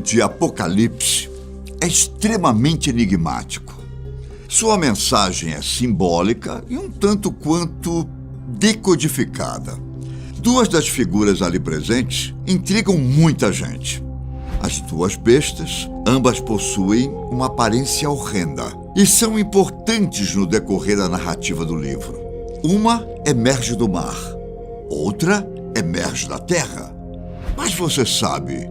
de Apocalipse é extremamente enigmático. Sua mensagem é simbólica e um tanto quanto decodificada. Duas das figuras ali presentes intrigam muita gente. As duas bestas, ambas possuem uma aparência horrenda e são importantes no decorrer da narrativa do livro. Uma emerge do mar, outra emerge da terra. Mas você sabe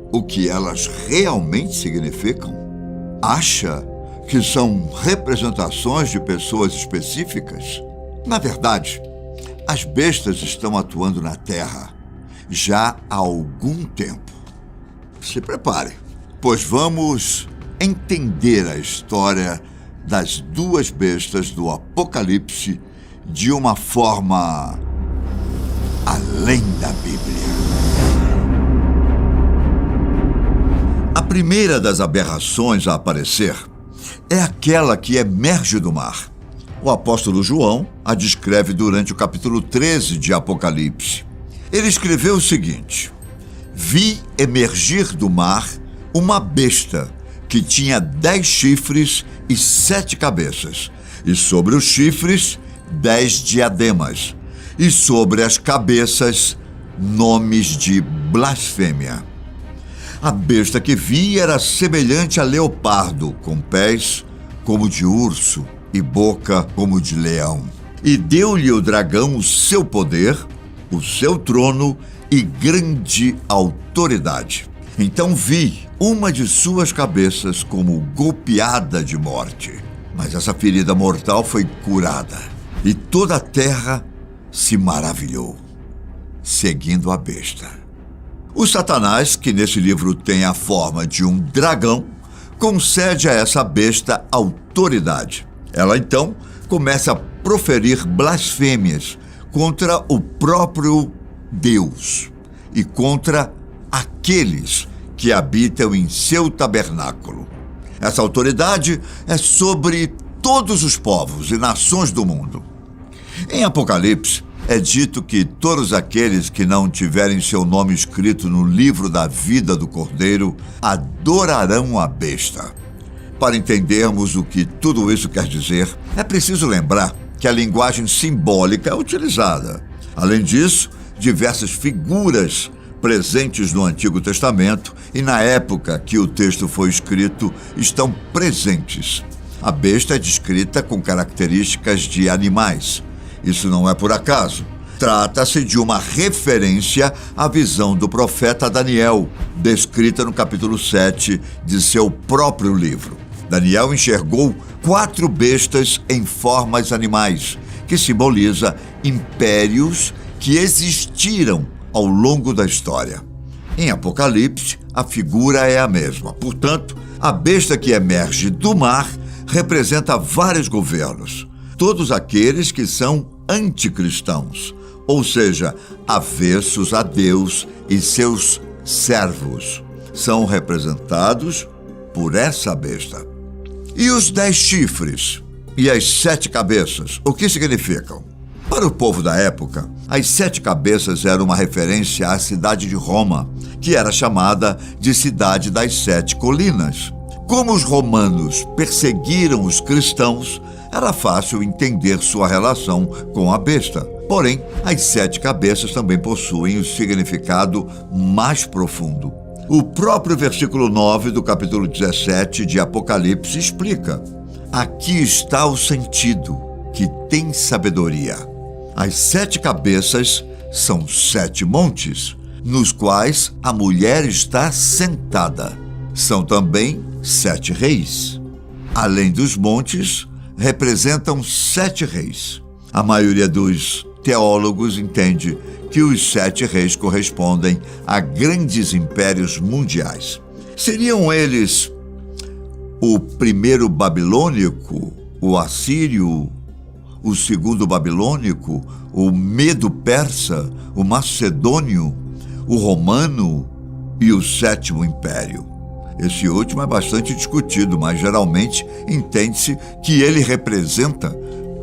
o que elas realmente significam? Acha que são representações de pessoas específicas? Na verdade, as bestas estão atuando na terra já há algum tempo. Se prepare, pois vamos entender a história das duas bestas do Apocalipse de uma forma além da Bíblia. A primeira das aberrações a aparecer é aquela que emerge do mar. O apóstolo João a descreve durante o capítulo 13 de Apocalipse. Ele escreveu o seguinte: Vi emergir do mar uma besta que tinha 10 chifres e 7 cabeças, e sobre os chifres 10 diademas, e sobre as cabeças nomes de blasfêmia. A besta que vi era semelhante a leopardo, com pés como de urso e boca como de leão. E deu-lhe o dragão o seu poder, o seu trono e grande autoridade. Então vi uma de suas cabeças como golpeada de morte. Mas essa ferida mortal foi curada, e toda a terra se maravilhou, seguindo a besta. O Satanás, que nesse livro tem a forma de um dragão, concede a essa besta autoridade. Ela então começa a proferir blasfêmias contra o próprio Deus e contra aqueles que habitam em seu tabernáculo. Essa autoridade é sobre todos os povos e nações do mundo. Em Apocalipse, é dito que todos aqueles que não tiverem seu nome escrito no livro da vida do Cordeiro adorarão a besta. Para entendermos o que tudo isso quer dizer, é preciso lembrar que a linguagem simbólica é utilizada. Além disso, diversas figuras presentes no Antigo Testamento e na época que o texto foi escrito estão presentes. A besta é descrita com características de animais. Isso não é por acaso. Trata-se de uma referência à visão do profeta Daniel, descrita no capítulo 7 de seu próprio livro. Daniel enxergou 4 bestas em formas animais, que simboliza impérios que existiram ao longo da história. Em Apocalipse, a figura é a mesma. Portanto, a besta que emerge do mar representa vários governos, todos aqueles que são anticristãos, ou seja, avessos a Deus e seus servos, são representados por essa besta. E os 10 chifres e as 7 cabeças, o que significam? Para o povo da época, as 7 cabeças eram uma referência à cidade de Roma, que era chamada de Cidade das 7 Colinas. Como os romanos perseguiram os cristãos, era fácil entender sua relação com a besta. Porém, as 7 cabeças também possuem o significado mais profundo. O próprio versículo 9 do capítulo 17 de Apocalipse explica: aqui está o sentido que tem sabedoria. As 7 cabeças são 7 montes, nos quais a mulher está sentada. São também 7 reis. Além dos montes, representam 7 reis. A maioria dos teólogos entende que os 7 reis correspondem a grandes impérios mundiais. Seriam eles o primeiro babilônico, o assírio, o segundo babilônico, o medo-persa, o macedônio, o romano e o 7º império. Esse último é bastante discutido, mas geralmente entende-se que ele representa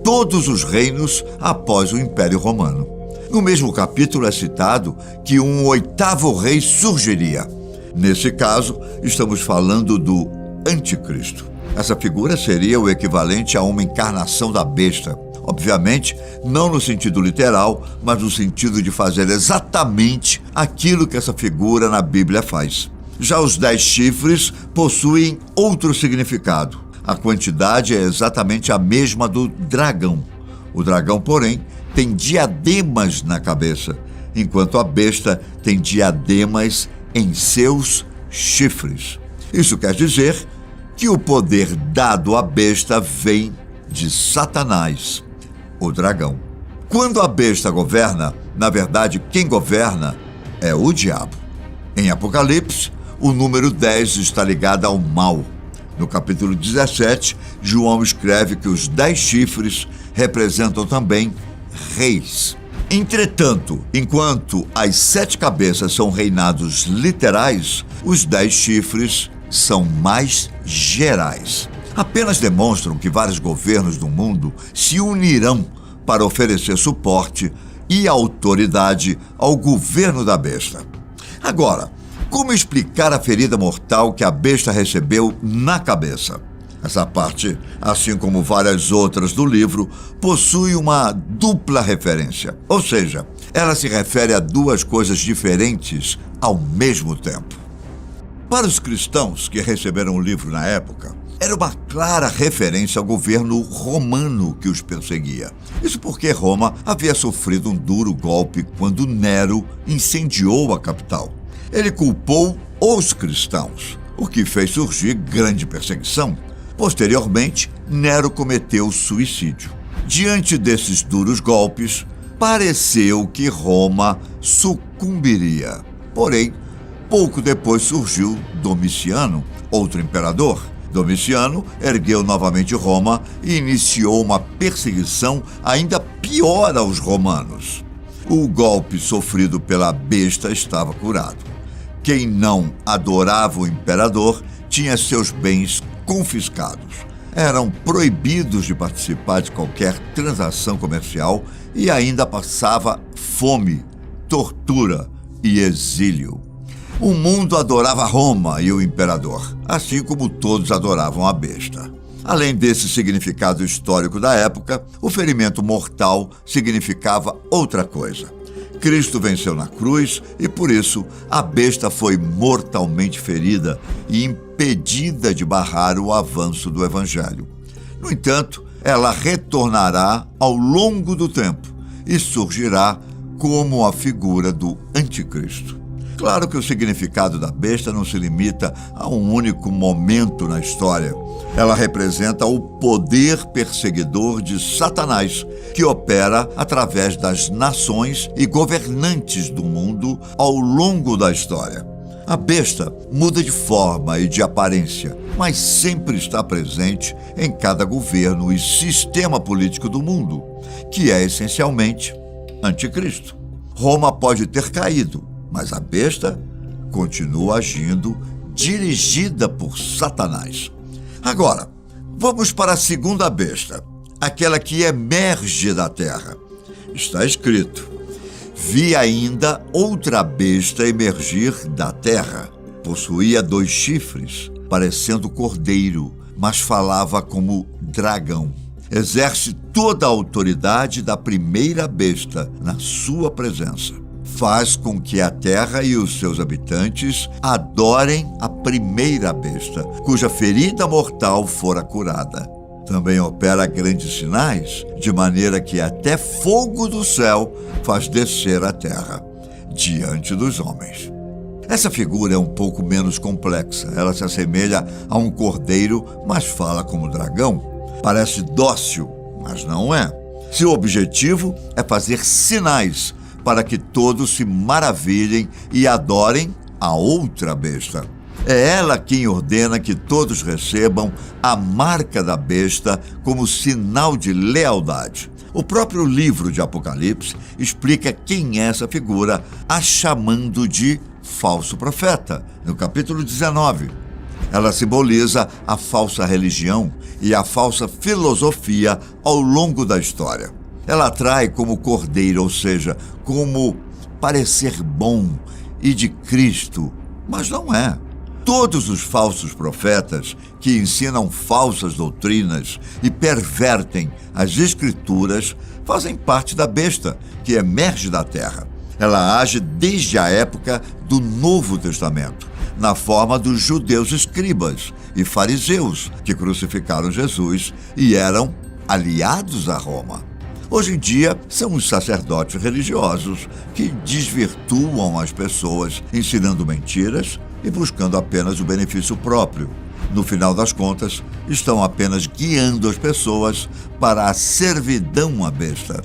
todos os reinos após o Império Romano. No mesmo capítulo é citado que um 8º rei surgiria. Nesse caso, estamos falando do Anticristo. Essa figura seria o equivalente a uma encarnação da besta. Obviamente, não no sentido literal, mas no sentido de fazer exatamente aquilo que essa figura na Bíblia faz. Já os 10 chifres possuem outro significado. A quantidade é exatamente a mesma do dragão. O dragão, porém, tem diademas na cabeça, enquanto a besta tem diademas em seus chifres. Isso quer dizer que o poder dado à besta vem de Satanás, o dragão. Quando a besta governa, na verdade, quem governa é o diabo. Em Apocalipse, o número 10 está ligado ao mal. No capítulo 17, João escreve que os 10 chifres representam também reis. Entretanto, enquanto as 7 cabeças são reinados literais, os 10 chifres são mais gerais. Apenas demonstram que vários governos do mundo se unirão para oferecer suporte e autoridade ao governo da besta. Agora, como explicar a ferida mortal que a besta recebeu na cabeça? Essa parte, assim como várias outras do livro, possui uma dupla referência. Ou seja, ela se refere a 2 coisas diferentes ao mesmo tempo. Para os cristãos que receberam o livro na época, era uma clara referência ao governo romano que os perseguia. Isso porque Roma havia sofrido um duro golpe quando Nero incendiou a capital. Ele culpou os cristãos, o que fez surgir grande perseguição. Posteriormente, Nero cometeu suicídio. Diante desses duros golpes, pareceu que Roma sucumbiria. Porém, pouco depois surgiu Domiciano, outro imperador. Domiciano ergueu novamente Roma e iniciou uma perseguição ainda pior aos romanos. O golpe sofrido pela besta estava curado. Quem não adorava o imperador tinha seus bens confiscados. Eram proibidos de participar de qualquer transação comercial e ainda passava fome, tortura e exílio. O mundo adorava Roma e o imperador, assim como todos adoravam a besta. Além desse significado histórico da época, o ferimento mortal significava outra coisa. Cristo venceu na cruz e, por isso, a besta foi mortalmente ferida e impedida de barrar o avanço do Evangelho. No entanto, ela retornará ao longo do tempo e surgirá como a figura do Anticristo. Claro que o significado da besta não se limita a um único momento na história. Ela representa o poder perseguidor de Satanás, que opera através das nações e governantes do mundo ao longo da história. A besta muda de forma e de aparência, mas sempre está presente em cada governo e sistema político do mundo, que é essencialmente anticristo. Roma pode ter caído, mas a besta continua agindo, dirigida por Satanás. Agora, vamos para a segunda besta, aquela que emerge da terra. Está escrito: vi ainda outra besta emergir da terra. Possuía 2 chifres, parecendo cordeiro, mas falava como dragão. Exerce toda a autoridade da primeira besta na sua presença. Faz com que a terra e os seus habitantes adorem a primeira besta, cuja ferida mortal fora curada. Também opera grandes sinais, de maneira que até fogo do céu faz descer a terra, diante dos homens. Essa figura é um pouco menos complexa. Ela se assemelha a um cordeiro, mas fala como dragão. Parece dócil, mas não é. Seu objetivo é fazer sinais para que todos se maravilhem e adorem a outra besta. É ela quem ordena que todos recebam a marca da besta como sinal de lealdade. O próprio livro de Apocalipse explica quem é essa figura, a chamando de falso profeta, no capítulo 19. Ela simboliza a falsa religião e a falsa filosofia ao longo da história. Ela atrai como cordeiro, ou seja, como parecer bom e de Cristo Mas não é. Todos os falsos profetas que ensinam falsas doutrinas e pervertem as escrituras fazem parte da besta que emerge da terra. Ela age desde a época do Novo Testamento, na forma dos judeus escribas e fariseus que crucificaram Jesus e eram aliados a Roma. Hoje em dia, são os sacerdotes religiosos que desvirtuam as pessoas, ensinando mentiras e buscando apenas o benefício próprio. No final das contas, estão apenas guiando as pessoas para a servidão à besta.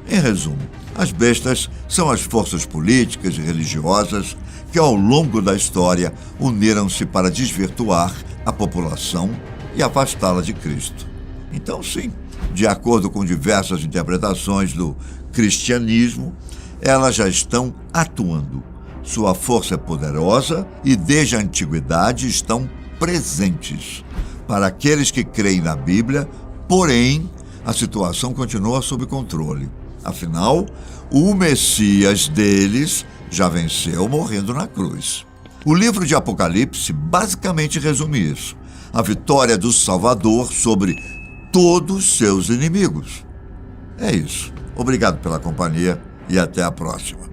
Em resumo, as bestas são as forças políticas e religiosas que, ao longo da história, uniram-se para desvirtuar a população e afastá-la de Cristo. Então, sim, de acordo com diversas interpretações do cristianismo, elas já estão atuando. Sua força é poderosa e, desde a antiguidade, estão presentes. Para aqueles que creem na Bíblia, porém, a situação continua sob controle. Afinal, o Messias deles já venceu morrendo na cruz. O livro de Apocalipse basicamente resume isso: a vitória do Salvador sobre todos seus inimigos. É isso. Obrigado pela companhia e até a próxima.